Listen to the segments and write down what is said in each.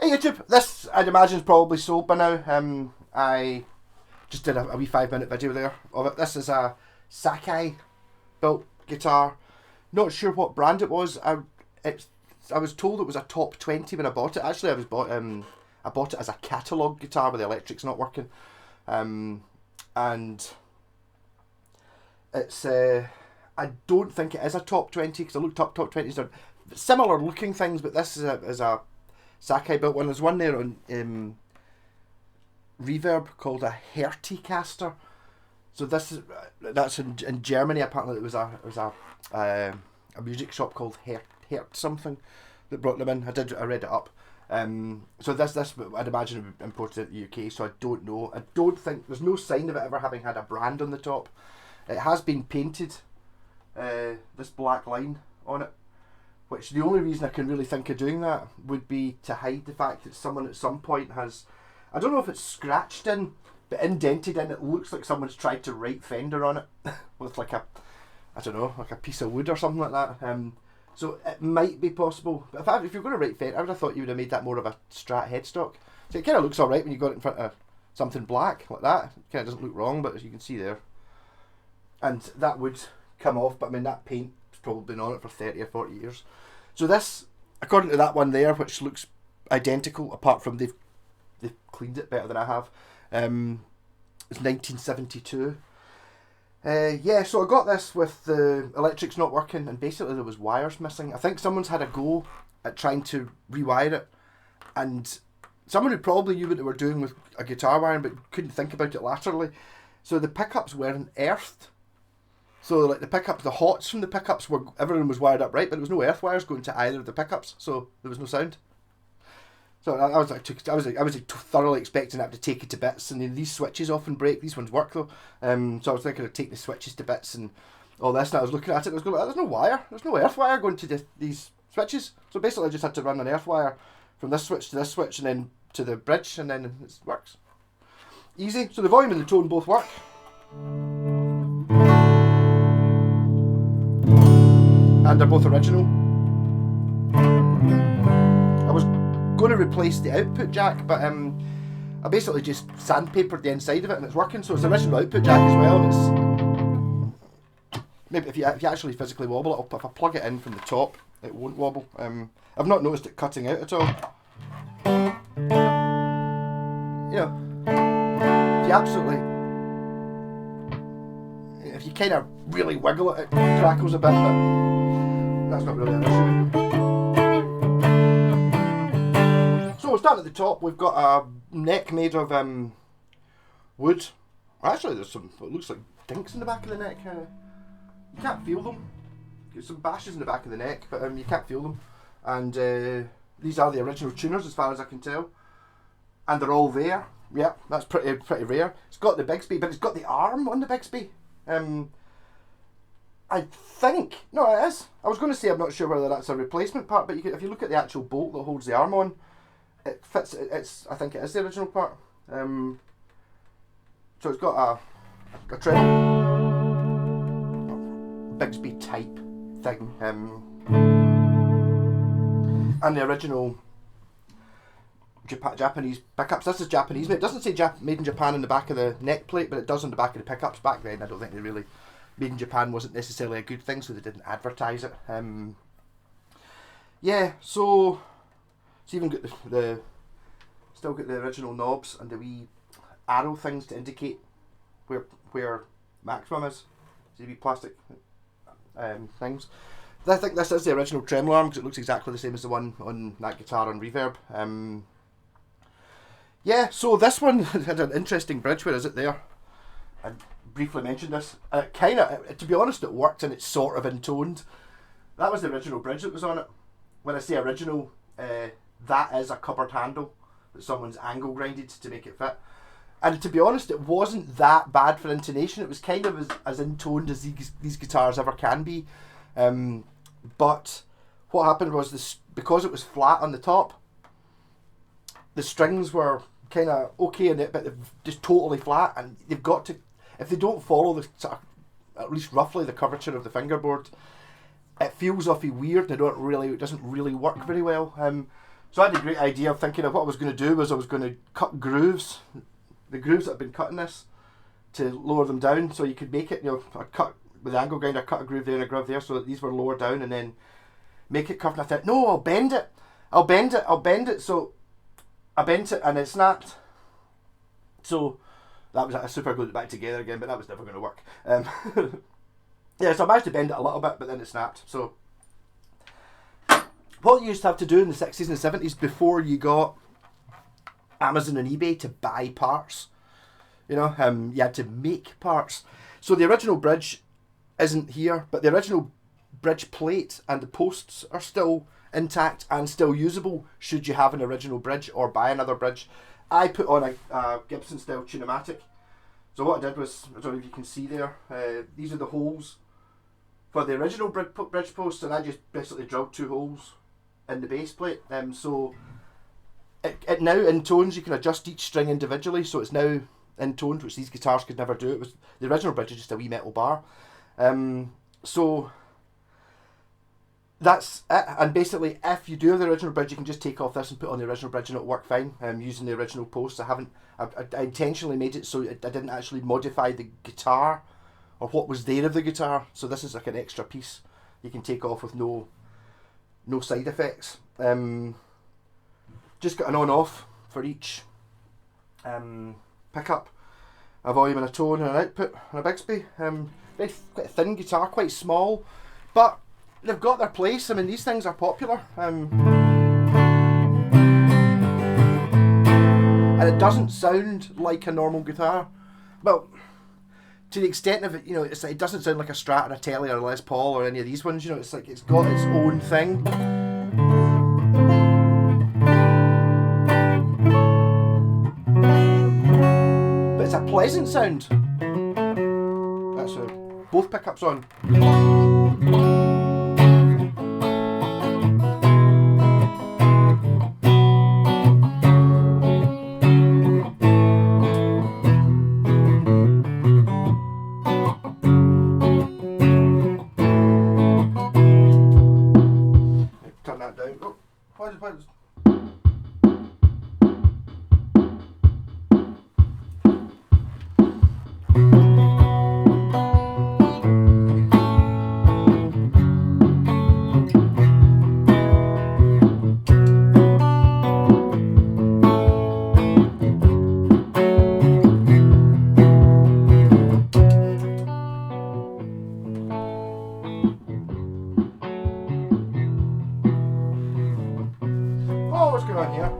Hey YouTube, this I'd imagine is probably sold by now. I just did a wee 5-minute video there of it. This is a Sakai built guitar. Not sure what brand it was. I was told it was a top 20 when I bought it. Actually, I bought it as a catalogue guitar where the electric's not working, and it's I don't think it is a top 20 because I looked up top 20s. They're similar looking things, but this is a Sakai built one. There's one there on Reverb called a Herticaster. So that's in Germany. Apparently, it was a music shop called Hert something that brought them in. I read it up. So this I'd imagine it would be imported to the UK. So I don't know. I don't think there's no sign of it ever having had a brand on the top. It has been painted, this black line on it, which the only reason I can really think of doing that would be to hide the fact that someone at some point has, I don't know if it's scratched in, but indented in. It looks like someone's tried to write Fender on it with like a piece of wood or something like that. So it might be possible. But if you're going to write Fender, I would have thought you would have made that more of a Strat headstock. So it kind of looks alright when you got it in front of something black like that. It kind of doesn't look wrong, but as you can see there. And that would come off, but I mean that paint's probably been on it for 30 or 40 years. So this, according to that one there, which looks identical, apart from they've cleaned it better than I have, it's 1972. Yeah, so I got this with the electrics not working, and basically there was wires missing. I think someone's had a go at trying to rewire it, and someone who probably knew what they were doing with a guitar wiring but couldn't think about it laterally. So the pickups weren't earthed. So like the hots from the pickups everything was wired up right, but there was no earth wires going to either of the pickups, so there was no sound. So I was thoroughly expecting that to take it to bits, and these switches often break. These ones work though, so I was thinking I'd take the switches to bits and all this. And I was looking at it, and I was going, there's no wire, there's no earth wire going to these switches. So basically, I just had to run an earth wire from this switch to this switch, and then to the bridge, and then it works. Easy. So the volume and the tone both work. And they're both original. I was going to replace the output jack, but I basically just sandpapered the inside of it and it's working. So it's the original output jack as well. And it's maybe if you actually physically wobble it, if I plug it in from the top, it won't wobble. I've not noticed it cutting out at all. You know, if you kind of really wiggle it, it crackles a bit, but that's not really an issue. So we'll start at the top. We've got a neck made of wood. Actually, there's some, it looks like dinks in the back of the neck. You can't feel them. There's some bashes in the back of the neck, but you can't feel them. And these are the original tuners as far as I can tell. And they're all there. Yeah, that's pretty rare. It's got the Bigsby, but it's got the arm on the Bigsby. I think, no, it is. I was going to say I'm not sure whether that's a replacement part, but if you look at the actual bolt that holds the arm on, it fits. I think it is the original part. So it's got a treble, Bigsby type thing, and the original Japanese pickups. This is Japanese. It doesn't say made in Japan on the back of the neck plate, but it does on the back of the pickups. Back then, I don't think they really. Made in Japan wasn't necessarily a good thing, so they didn't advertise it. Yeah, so it's even got still got the original knobs and the wee arrow things to indicate where maximum is. The wee plastic things. I think this is the original tremolo arm because it looks exactly the same as the one on that guitar on Reverb. Yeah, so this one had an interesting bridge. Where is it there? I briefly mentioned this. To be honest, it worked and it's sort of intoned. That was the original bridge that was on it. When I say original, that is a cupboard handle that someone's angle grinded to make it fit. And to be honest, it wasn't that bad for intonation. It was kind of as intoned as these guitars ever can be. But what happened was because it was flat on the top, the strings were kind of okay in it, but they're just totally flat, and they've got to, if they don't follow the sort of, at least roughly the curvature of the fingerboard, it feels awfully weird and it doesn't really work very well. So I had a great idea of thinking of what I was going to do was I was going to cut grooves, the grooves that have been cut in this, to lower them down so you could make it, I cut with the angle grinder, cut a groove there and a groove there so that these were lower down and then make it curved. And I thought, no, I'll bend it. So I bent it and it snapped. So that was, I super glued it back together again, but that was never going to work. Yeah, so I managed to bend it a little bit, but then it snapped. So what you used to have to do in the 60s and 70s before you got Amazon and eBay to buy parts, you had to make parts. So the original bridge isn't here, but the original bridge plate and the posts are still intact and still usable should you have an original bridge or buy another bridge. I put on a Gibson style tunematic. So what I did was, I don't know if you can see there, these are the holes for the original bridge post, and I just basically drilled 2 holes in the base plate. So it now intones, you can adjust each string individually, so it's now intoned, which these guitars could never do. It was the original bridge is just a wee metal bar. So that's it. And basically, if you do have the original bridge, you can just take off this and put on the original bridge and it'll work fine. Using the original posts, I intentionally made it so I didn't actually modify the guitar or what was there of the guitar. So this is like an extra piece you can take off with no side effects. Just got an on-off for each pickup, a volume and a tone and an output and a Bigsby. Quite a thin guitar, quite small, but they've got their place. I mean, these things are popular. And it doesn't sound like a normal guitar. Well, to the extent of it, it doesn't sound like a Strat or a Tele or a Les Paul or any of these ones. It's like it's got its own thing. But it's a pleasant sound. That's both pickups on. Turn that down. Oh, why is what's going on here?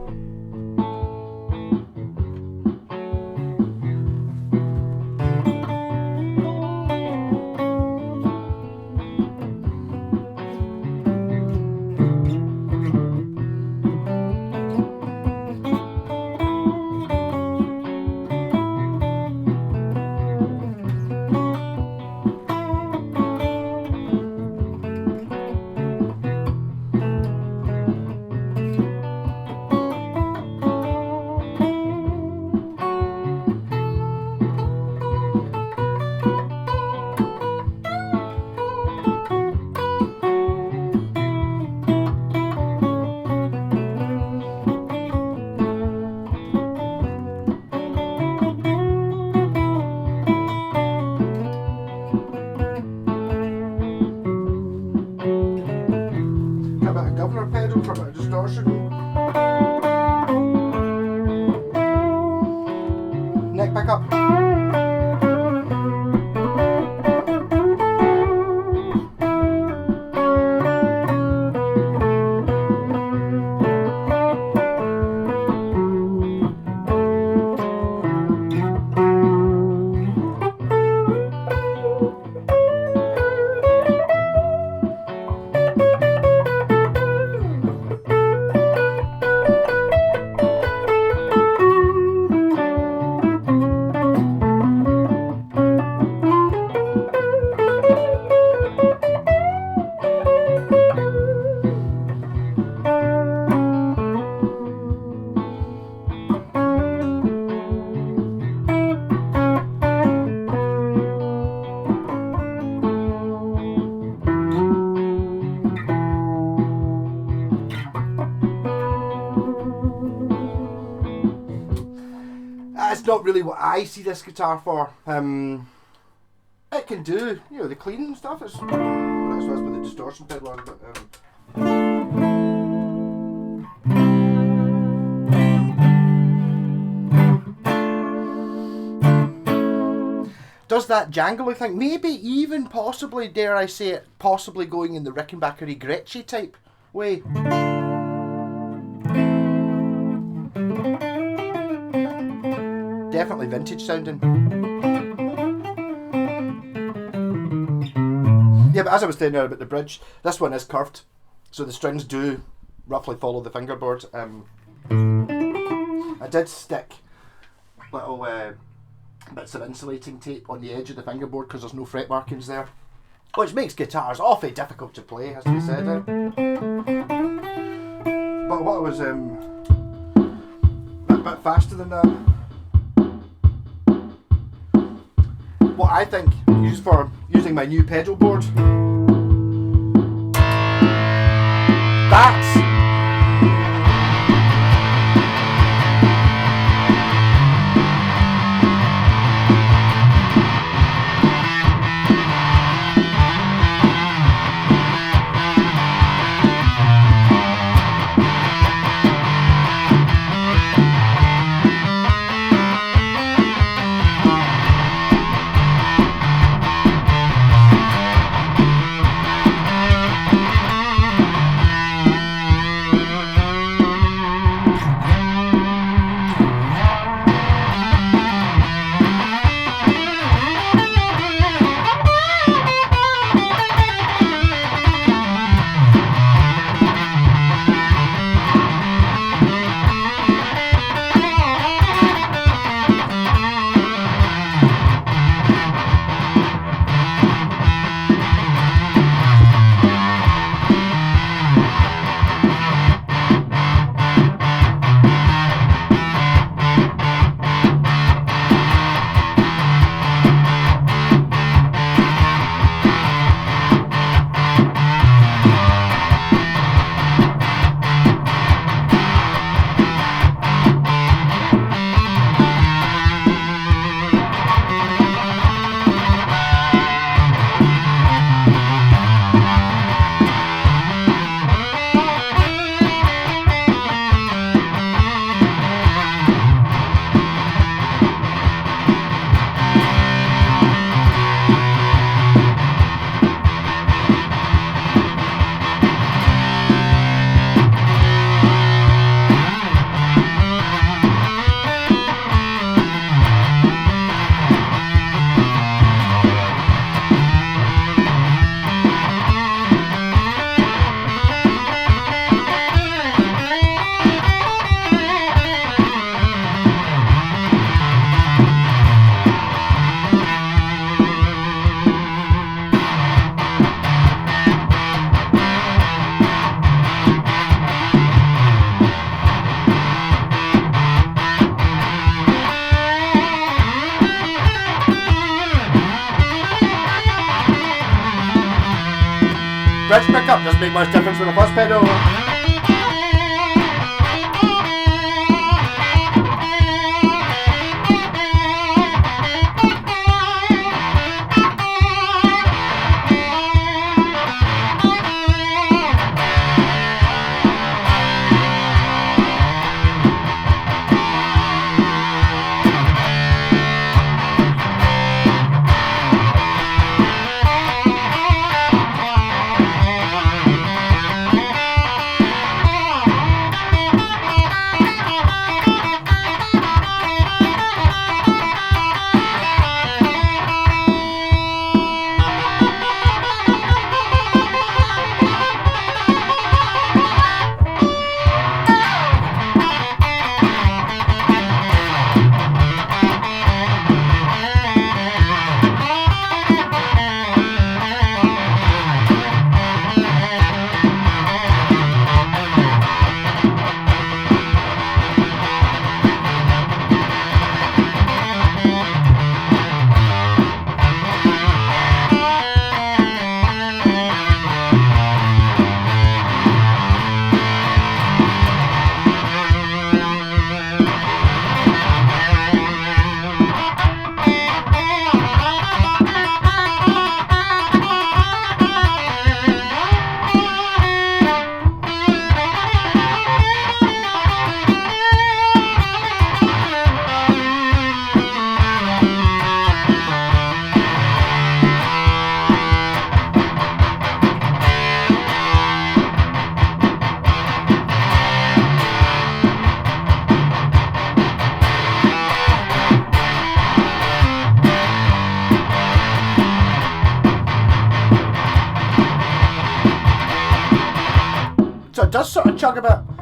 Governor pedal for a bit of distortion. Neck pickup. That's not really what I see this guitar for. It can do, you know, the cleaning and stuff. That's with the distortion pedal on, but does that jangly thing, maybe even possibly, dare I say it, possibly going in the Rickenbacker Gretschy type way. Definitely vintage sounding. Yeah, but as I was saying there about the bridge, this one is curved, so the strings do roughly follow the fingerboard. I did stick little bits of insulating tape on the edge of the fingerboard because there's no fret markings there, which makes guitars awfully difficult to play, has to be said. But what I was a bit faster than that. What I think used for using my new pedal board. That's bridge pickup doesn't make much difference with the first pedal. does sort of chug a bit.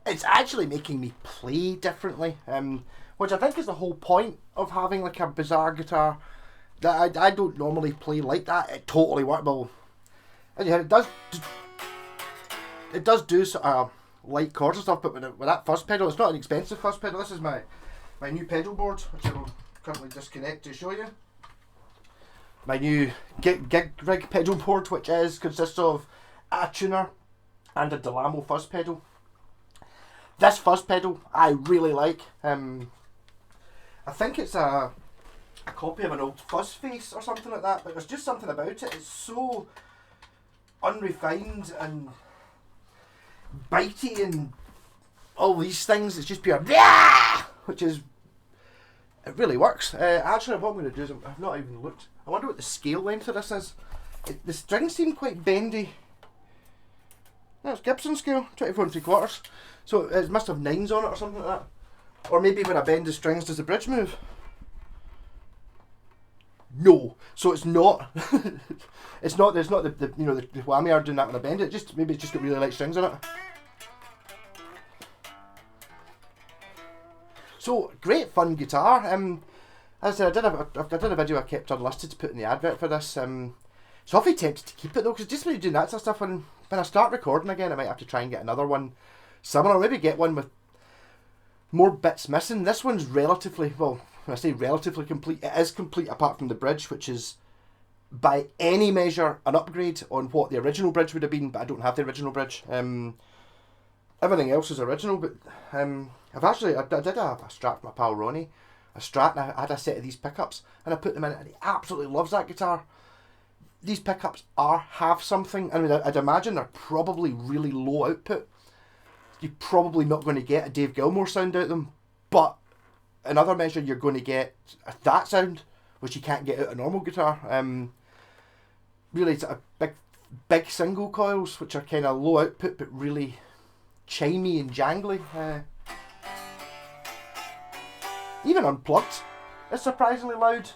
It's actually making me play differently, which I think is the whole point of having like a bizarre guitar. That I don't normally play like that. It totally works. Well, yeah, it does do sort of light chords and stuff, but with that fuzz pedal, it's not an expensive fuzz pedal. This is my new pedal board, which I will currently disconnect to show you. My new gig rig pedal board, which consists of a tuner and a Delamo fuzz pedal. This fuzz pedal I really like. I think it's a copy of an old Fuzz Face or something like that, but there's just something about it. It's so unrefined and bitey and all these things. It's just pure, which is, it really works. Actually, what I'm going to do is, I've not even looked. I wonder what the scale length of this is. The strings seem quite bendy. That's Gibson scale, 24 3/4. So it must have 9s on it or something like that. Or maybe when I bend the strings, does the bridge move? No. So it's not. It's not. There's not the the whammy are doing that when I bend it. Maybe it's just got really light strings on it. So great fun guitar. As I said, I did a video I kept unlisted to put in the advert for this. So awfully tempted to keep it though, because just when you're doing that sort of stuff, when I start recording again, I might have to try and get another one similar, or maybe get one with more bits missing. This one's relatively, well, when I say relatively complete, it is complete apart from the bridge, which is by any measure an upgrade on what the original bridge would have been, but I don't have the original bridge. Everything else is original, but I did have a Strat from my pal Ronnie, a Strat, and I had a set of these pickups, and I put them in it, and he absolutely loves that guitar. These pickups have something. I mean, I'd imagine they're probably really low output. You're probably not going to get a Dave Gilmour sound out of them, but in other measure, you're going to get that sound, which you can't get out of a normal guitar. Really, it's a big single coils, which are kind of low output, but really chimey and jangly. Even unplugged, it's surprisingly loud.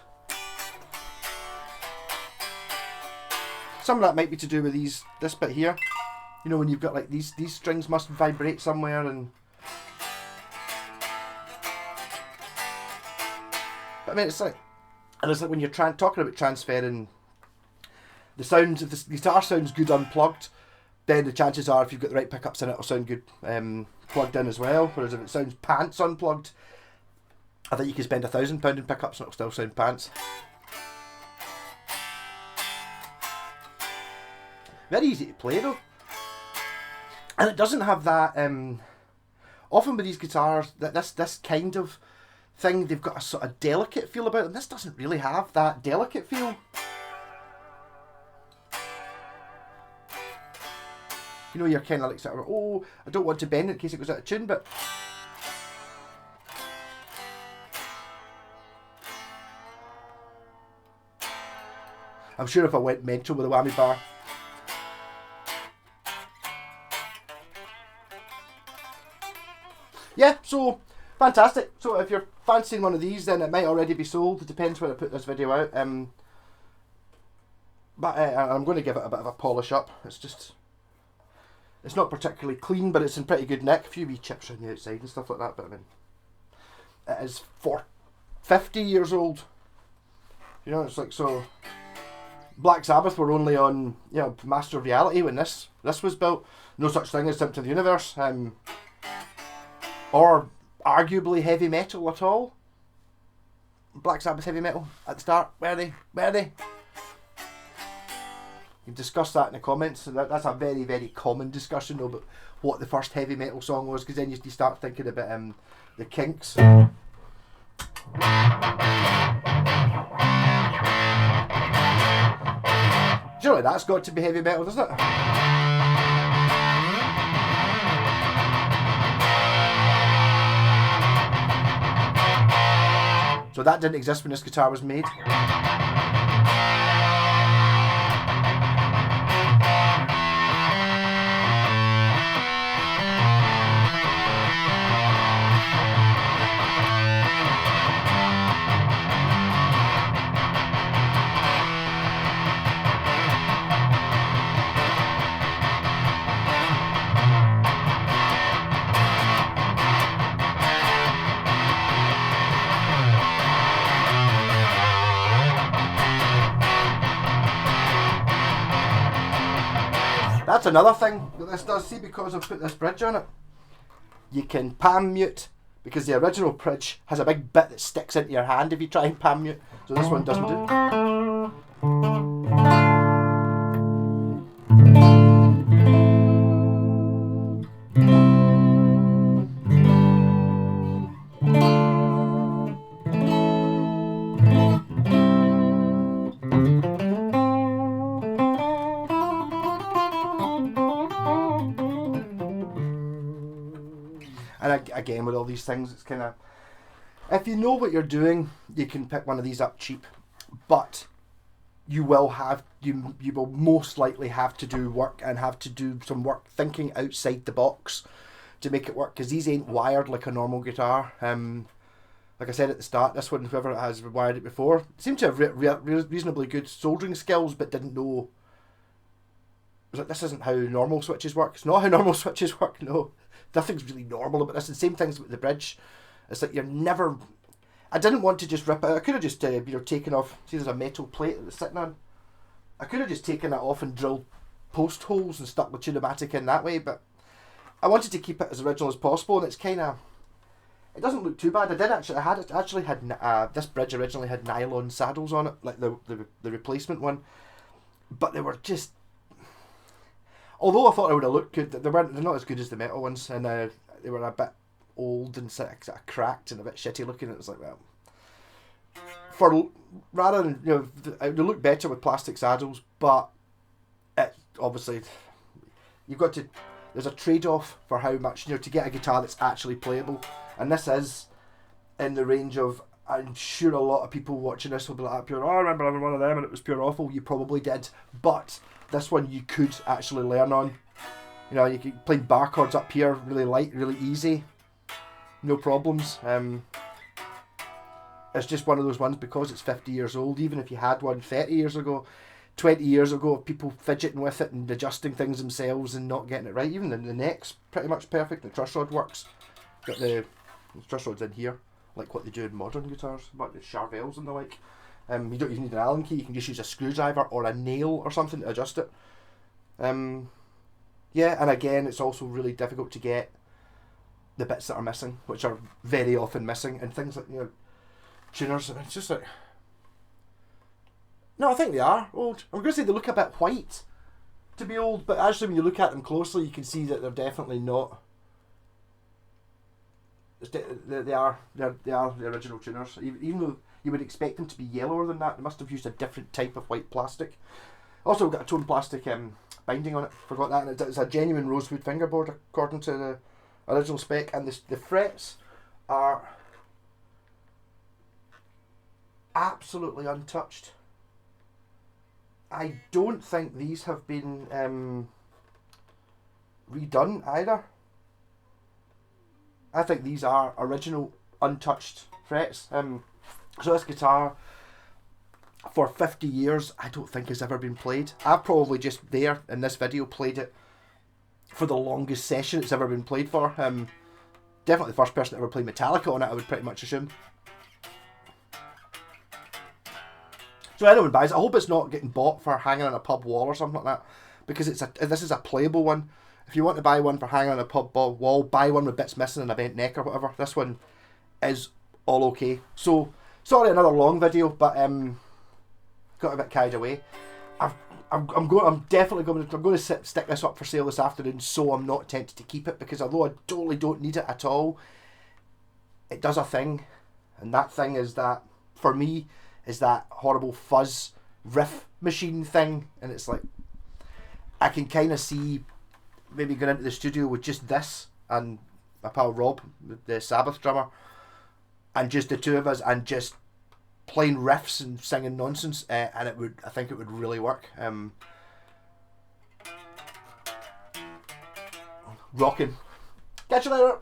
Some of that might be to do with this bit here. You know, when you've got like these strings must vibrate somewhere, and but I mean it's like when you're talking about transferring the sounds, if the guitar sounds good unplugged, then the chances are if you've got the right pickups in it, it'll sound good plugged in as well. Whereas if it sounds pants unplugged, I think you can spend £1,000 in pickups and it'll still sound pants. Very easy to play though. And it doesn't have that, often with these guitars, this kind of thing, they've got a sort of delicate feel about them. This doesn't really have that delicate feel. You know, you're kind of like sort of, oh, I don't want to bend it in case it goes out of tune, but I'm sure if I went mental with a whammy bar. Yeah, so fantastic. So if you're fancying one of these, then it might already be sold. It depends when I put this video out. But I'm going to give it a bit of a polish up. It's not particularly clean, but it's in pretty good nick. A few wee chips around the outside and stuff like that. But I mean, it is 50 years old. You know, it's like, so Black Sabbath were only on, you know, Master of Reality when this was built. No such thing as Symptom of the Universe. Or arguably heavy metal at all. Black Sabbath heavy metal at the start. Were they? You can discuss that in the comments. That's a very, very common discussion about what the first heavy metal song was, because then you start thinking about the Kinks. Surely that's got to be heavy metal, doesn't it? So that didn't exist when this guitar was made. That's another thing that this does. See, because I've put this bridge on it, you can pan mute, because the original bridge has a big bit that sticks into your hand if you try and pan mute. So this one doesn't do. And again, with all these things, it's kind of, if you know what you're doing, you can pick one of these up cheap, but you will most likely have to do work and have to do some work thinking outside the box to make it work, because these ain't wired like a normal guitar. Like I said at the start, this one, whoever has wired it before, seemed to have reasonably good soldering skills, but didn't know. It was like, this isn't how normal switches work. It's not how normal switches work, no. Nothing's really normal about this. The same things with the bridge. It's like you're never... I didn't want to just rip it. I could have just taken off... See, there's a metal plate that's sitting on. I could have just taken it off and drilled post holes and stuck the tunematic in that way, but I wanted to keep it as original as possible, and it's kind of... It doesn't look too bad. This bridge originally had nylon saddles on it, like the replacement one, but they were just... Although I thought it would have looked good, they're not as good as the metal ones, and they were a bit old and sort of cracked and a bit shitty looking. It was like, well, rather than, you know, it would look better with plastic saddles, but it obviously there's a trade-off for how much, you know, to get a guitar that's actually playable, and this is in the range of, I'm sure a lot of people watching this will be like, pure, oh, I remember having one of them and it was pure awful. You probably did, but this one you could actually learn on. You know, you could play bar chords up here really light, really easy, no problems. It's just one of those ones, because it's 50 years old, even if you had one 30 years ago, 20 years ago of people fidgeting with it and adjusting things themselves and not getting it right. Even the neck's pretty much perfect. The truss rod works. Got the truss rod's in here, like what they do in modern guitars, like the Charvels and the like. You don't even need an Allen key. You can just use a screwdriver or a nail or something to adjust it. Yeah, and again, it's also really difficult to get the bits that are missing, which are very often missing, and things like, you know, tuners. It's just like, no, I think they are old. I'm going to say they look a bit white to be old, but actually when you look at them closely, you can see that they're definitely not. They are the original tuners, even though you would expect them to be yellower than that. They must have used a different type of white plastic. Also, we've got a tone plastic binding on it. Forgot that. And it's a genuine rosewood fingerboard according to the original spec. And the frets are absolutely untouched. I don't think these have been redone either. I think these are original untouched frets. So this guitar, for 50 years, I don't think has ever been played. I've probably just there in this video played it for the longest session it's ever been played for. Definitely the first person to ever play Metallica on it, I would pretty much assume. So anyone buys it, I hope it's not getting bought for hanging on a pub wall or something like that, because this is a playable one. If you want to buy one for hanging on a pub wall, buy one with bits missing and a bent neck or whatever. This one is all okay. So sorry, another long video, but got a bit carried away. I'm definitely going to stick this up for sale this afternoon, so I'm not tempted to keep it, because although I totally don't need it at all, it does a thing, and that thing is that, for me, is that horrible fuzz riff machine thing, and it's like, I can kind of see maybe going into the studio with just this and my pal Rob, the Sabbath drummer, and just the two of us, and just playing riffs and singing nonsense, and I think it would really work. Rocking. Catch you later.